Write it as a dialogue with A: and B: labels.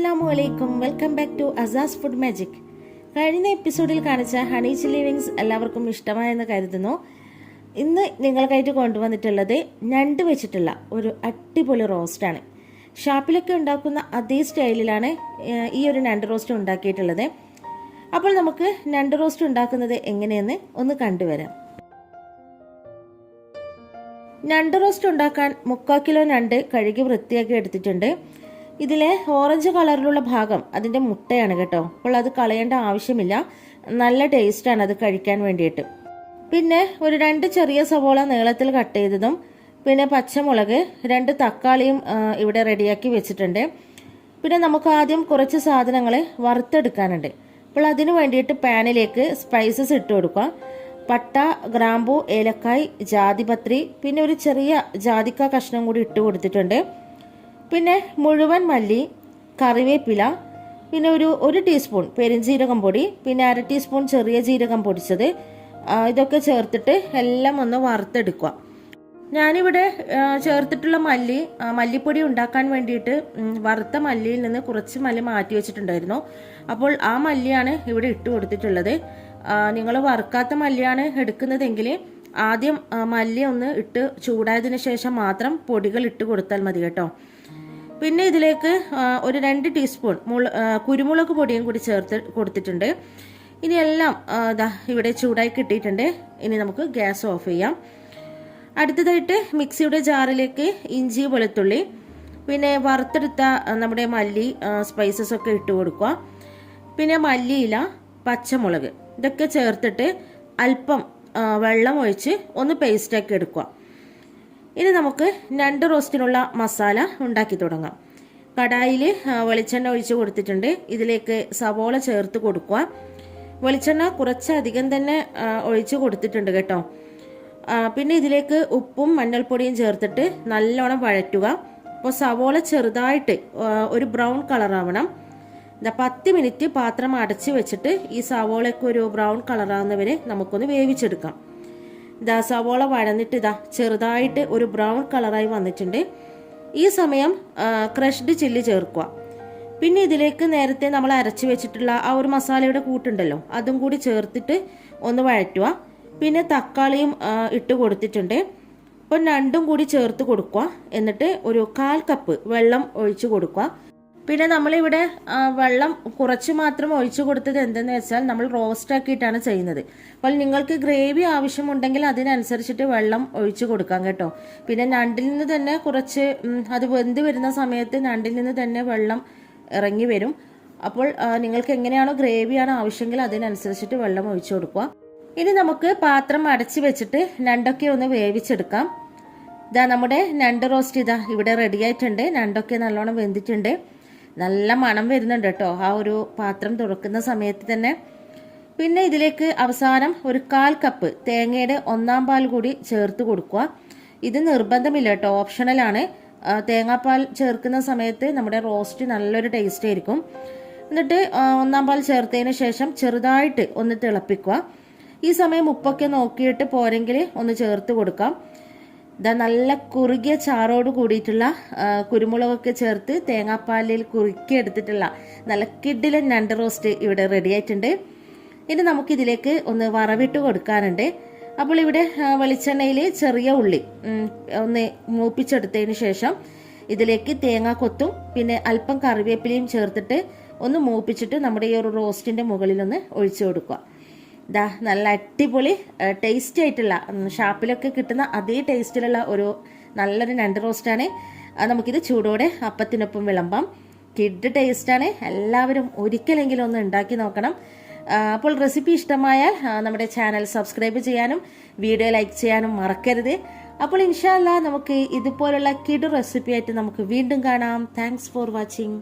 A: അസ്സലാമു അലൈക്കും, welcome back to അസാസ് ഫുഡ് മാജിക്. കഴിഞ്ഞ എപ്പിസോഡിൽ കാണിച്ച ഹണി ചില്ലി വിങ്സ് എല്ലാവർക്കും ഇഷ്ടമായെന്ന് കരുതുന്നു. ഇന്ന് നിങ്ങൾക്കായിട്ട് കൊണ്ടുവന്നിട്ടുള്ളത് ഞണ്ട് വെച്ചിട്ടുള്ള ഒരു അടിപൊളി റോസ്റ്റാണ്. ഷാപ്പിലൊക്കെ ഉണ്ടാക്കുന്ന അതേ സ്റ്റൈലിലാണ് ഈ ഒരു ഞണ്ട് റോസ്റ്റ് ഉണ്ടാക്കിയിട്ടുള്ളത്. അപ്പോൾ നമുക്ക് ഞണ്ട് റോസ്റ്റ് ഉണ്ടാക്കുന്നത് എങ്ങനെയെന്ന് ഒന്ന് കണ്ടുവരാം. ഞണ്ട് റോസ്റ്റ് ഉണ്ടാക്കാൻ 3/4 കിലോ ഞണ്ട് കഴുകി വൃത്തിയാക്കി എടുത്തിട്ടുണ്ട്. ഇതിലെ ഓറഞ്ച് കളറിലുള്ള ഭാഗം അതിൻ്റെ മുട്ടയാണ് കേട്ടോ. അപ്പോൾ അത് കളയേണ്ട ആവശ്യമില്ല, നല്ല ടേസ്റ്റാണ് അത് കഴിക്കാൻ വേണ്ടിയിട്ട്. പിന്നെ ഒരു 2 ചെറിയ സവോള നീളത്തിൽ കട്ട് ചെയ്തതും പിന്നെ പച്ചമുളക് 2 തക്കാളിയും ഇവിടെ റെഡിയാക്കി വെച്ചിട്ടുണ്ട്. പിന്നെ നമുക്ക് ആദ്യം കുറച്ച് സാധനങ്ങൾ വറുത്തെടുക്കാനുണ്ട്. അപ്പോൾ അതിന് വേണ്ടിയിട്ട് പാനിലേക്ക് സ്പൈസസ് ഇട്ട് കൊടുക്കുക. പട്ട, ഗ്രാമ്പു, ഏലക്കായ്, ജാതിപത്രി, പിന്നെ ഒരു ചെറിയ ജാതിക്ക കഷ്ണം കൂടി ഇട്ട് കൊടുത്തിട്ടുണ്ട്. പിന്നെ മുഴുവൻ മല്ലി, കറിവേപ്പില, പിന്നെ ഒരു ടീസ്പൂൺ പെരുംജീരകം പൊടി, പിന്നെ 1/2 ടീസ്പൂൺ ചെറിയ ജീരകം പൊടിച്ചത്, ഇതൊക്കെ ചേർത്തിട്ട് എല്ലാം ഒന്ന് വറുത്തെടുക്കുക. ഞാനിവിടെ ചേർത്തിട്ടുള്ള മല്ലിപ്പൊടി ഉണ്ടാക്കാൻ വേണ്ടിയിട്ട് വറുത്ത മല്ലിയിൽ നിന്ന് കുറച്ച് മല്ലി മാറ്റി വെച്ചിട്ടുണ്ടായിരുന്നു. അപ്പോൾ ആ മല്ലിയാണ് ഇവിടെ ഇട്ട് കൊടുത്തിട്ടുള്ളത്. നിങ്ങൾ വറുക്കാത്ത മല്ലിയാണ് എടുക്കുന്നതെങ്കിൽ ആദ്യം മല്ലി ഒന്ന് ഇട്ട് ചൂടായതിനു ശേഷം മാത്രം പൊടികൾ ഇട്ട് കൊടുത്താൽ മതി കേട്ടോ. പിന്നെ ഇതിലേക്ക് ഒരു 2 ടീസ്പൂൺ കുരുമുളക് പൊടിയും കൂടി ചേർത്ത് കൊടുത്തിട്ടുണ്ട്. ഇനി എല്ലാം ഇവിടെ ചൂടായി കിട്ടിയിട്ടുണ്ട്. ഇനി നമുക്ക് ഗ്യാസ് ഓഫ് ചെയ്യാം. അടുത്തതായിട്ട് മിക്സിയുടെ ജാറിലേക്ക് ഇഞ്ചി, വെളുത്തുള്ളി, പിന്നെ വറുത്തെടുത്ത നമ്മുടെ മല്ലി, സ്പൈസസ് ഒക്കെ ഇട്ട് കൊടുക്കുക. പിന്നെ മല്ലിയില, പച്ചമുളക് ഇതൊക്കെ ചേർത്തിട്ട് അല്പം വെള്ളം ഒഴിച്ച് ഒന്ന് പേസ്റ്റാക്കി എടുക്കുക. ഇനി നമുക്ക് ഞണ്ട് റോസ്റ്റിനുള്ള മസാല ഉണ്ടാക്കി തുടങ്ങാം. കടായിൽ വെളിച്ചെണ്ണ ഒഴിച്ച് കൊടുത്തിട്ടുണ്ട്. ഇതിലേക്ക് സവോള ചേർത്ത് കൊടുക്കുക. വെളിച്ചെണ്ണ കുറച്ചധികം തന്നെ ഒഴിച്ച് കൊടുത്തിട്ടുണ്ട് കേട്ടോ. പിന്നെ ഇതിലേക്ക് ഉപ്പും മഞ്ഞൾപ്പൊടിയും ചേർത്തിട്ട് നല്ലോണം വഴറ്റുക. അപ്പോൾ സവോള ചെറുതായിട്ട് ഒരു ബ്രൗൺ കളറാവണം. 10 മിനിറ്റ് പാത്രം അടച്ച് വെച്ചിട്ട് ഈ സവോളയ്ക്ക് ഒരു ബ്രൗൺ കളറാവുന്നവരെ നമുക്കൊന്ന് വേവിച്ചെടുക്കാം. സവോള വഴന്നിട്ട് ചെറുതായിട്ട് ഒരു ബ്രൗൺ കളറായി വന്നിട്ടുണ്ട്. ഈ സമയം ക്രഷ്ഡ് ചില്ലി ചേർക്കുക. പിന്നെ ഇതിലേക്ക് നേരത്തെ നമ്മൾ അരച്ച് വെച്ചിട്ടുള്ള ആ ഒരു മസാലയുടെ കൂട്ടുണ്ടല്ലോ, അതും കൂടി ചേർത്തിട്ട് ഒന്ന് വഴറ്റുക. പിന്നെ തക്കാളിയും ഇട്ട് കൊടുത്തിട്ടുണ്ട്. അപ്പോൾ ഞണ്ടും കൂടി ചേർത്ത് കൊടുക്കുക. എന്നിട്ട് ഒരു 1/4 കപ്പ് വെള്ളം ഒഴിച്ചു കൊടുക്കുക. പിന്നെ നമ്മളിവിടെ വെള്ളം കുറച്ച് മാത്രം ഒഴിച്ചു കൊടുത്തത് എന്തെന്ന് വെച്ചാൽ നമ്മൾ റോസ്റ്റ് ആക്കിയിട്ടാണ് ചെയ്യുന്നത്. അപ്പോൾ നിങ്ങൾക്ക് ഗ്രേവി ആവശ്യമുണ്ടെങ്കിൽ അതിനനുസരിച്ചിട്ട് വെള്ളം ഒഴിച്ചു കൊടുക്കാം കേട്ടോ. പിന്നെ ഞണ്ടിൽ നിന്ന് തന്നെ കുറച്ച് അത് വെന്ത് വരുന്ന സമയത്ത് ഞണ്ടിൽ നിന്ന് തന്നെ വെള്ളം ഇറങ്ങി വരും. അപ്പോൾ നിങ്ങൾക്ക് എങ്ങനെയാണോ ഗ്രേവിയാണ് ആവശ്യമെങ്കിൽ അതിനനുസരിച്ചിട്ട് വെള്ളം ഒഴിച്ചു കൊടുക്കുക. ഇനി നമുക്ക് പാത്രം അടച്ച് വെച്ചിട്ട് ഞണ്ടൊക്കെ ഒന്ന് വേവിച്ചെടുക്കാം. നമ്മുടെ ഞണ്ട് റോസ്റ്റ് ഇവിടെ റെഡി ആയിട്ടുണ്ട്. ഞണ്ടൊക്കെ നല്ലോണം വെന്തിട്ടുണ്ട്. നല്ല മണം വരുന്നുണ്ട് കേട്ടോ ആ ഒരു പാത്രം തുറക്കുന്ന സമയത്ത് തന്നെ. പിന്നെ ഇതിലേക്ക് അവസാനം ഒരു 1/4 കപ്പ് തേങ്ങയുടെ 1/4 പാൽ കൂടി ചേർത്ത് കൊടുക്കുക. ഇത് നിർബന്ധമില്ല കേട്ടോ, ഓപ്ഷണലാണ്. തേങ്ങാപ്പാൽ ചേർക്കുന്ന സമയത്ത് നമ്മുടെ റോസ്റ്റ് നല്ലൊരു ടേസ്റ്റ് ആയിരിക്കും. എന്നിട്ട് 1/4 പാൽ ചേർത്തതിന് ശേഷം ചെറുതായിട്ട് ഒന്ന് തിളപ്പിക്കുക. ഈ സമയം ഉപ്പൊക്കെ നോക്കിയിട്ട് പോരെങ്കിൽ ഒന്ന് ചേർത്ത് കൊടുക്കാം. നല്ല കുറുകിയ ചാറോട് കൂടിയിട്ടുള്ള കുരുമുളകൊക്കെ ചേർത്ത് തേങ്ങാപ്പാലിൽ കുറുക്കി എടുത്തിട്ടുള്ള നല്ല കിഡിലൻ ഞണ്ട് റോസ്റ്റ് ഇവിടെ റെഡി ആയിട്ടുണ്ട്. ഇനി നമുക്കിതിലേക്ക് ഒന്ന് വറവിട്ട് കൊടുക്കാനുണ്ട്. അപ്പോൾ ഇവിടെ വെളിച്ചെണ്ണയിൽ ചെറിയ ഉള്ളി ഒന്ന് മൂപ്പിച്ചെടുത്തതിന് ശേഷം ഇതിലേക്ക് തേങ്ങാക്കൊത്തും പിന്നെ അല്പം കറിവേപ്പിലയും ചേർത്തിട്ട് ഒന്ന് മൂപ്പിച്ചിട്ട് നമ്മുടെ ഈ ഒരു റോസ്റ്റിൻ്റെ മുകളിലൊന്ന് ഒഴിച്ചു കൊടുക്കുക. നല്ല അടിപൊളി ടേസ്റ്റി ആയിട്ടുള്ള ഷാപ്പിലൊക്കെ കിട്ടുന്ന അതേ ടേസ്റ്റിലുള്ള ഒരു നല്ലൊരു ഞണ്ട് റോസ്റ്റാണ്. നമുക്കിത് ചൂടോടെ അപ്പത്തിനൊപ്പം വിളമ്പാം. കിഡ് ടേസ്റ്റാണ്. എല്ലാവരും ഒരിക്കലെങ്കിലും ഒന്ന് ഉണ്ടാക്കി നോക്കണം. അപ്പോൾ റെസിപ്പി ഇഷ്ടമായാൽ നമ്മുടെ ചാനൽ സബ്സ്ക്രൈബ് ചെയ്യാനും വീഡിയോ ലൈക്ക് ചെയ്യാനും മറക്കരുത്. അപ്പോൾ ഇൻഷാ അല്ലാഹ് നമുക്ക് ഇതുപോലുള്ള കിഡ് റെസിപ്പി ആയിട്ട് നമുക്ക് വീണ്ടും കാണാം. Thanks for watching.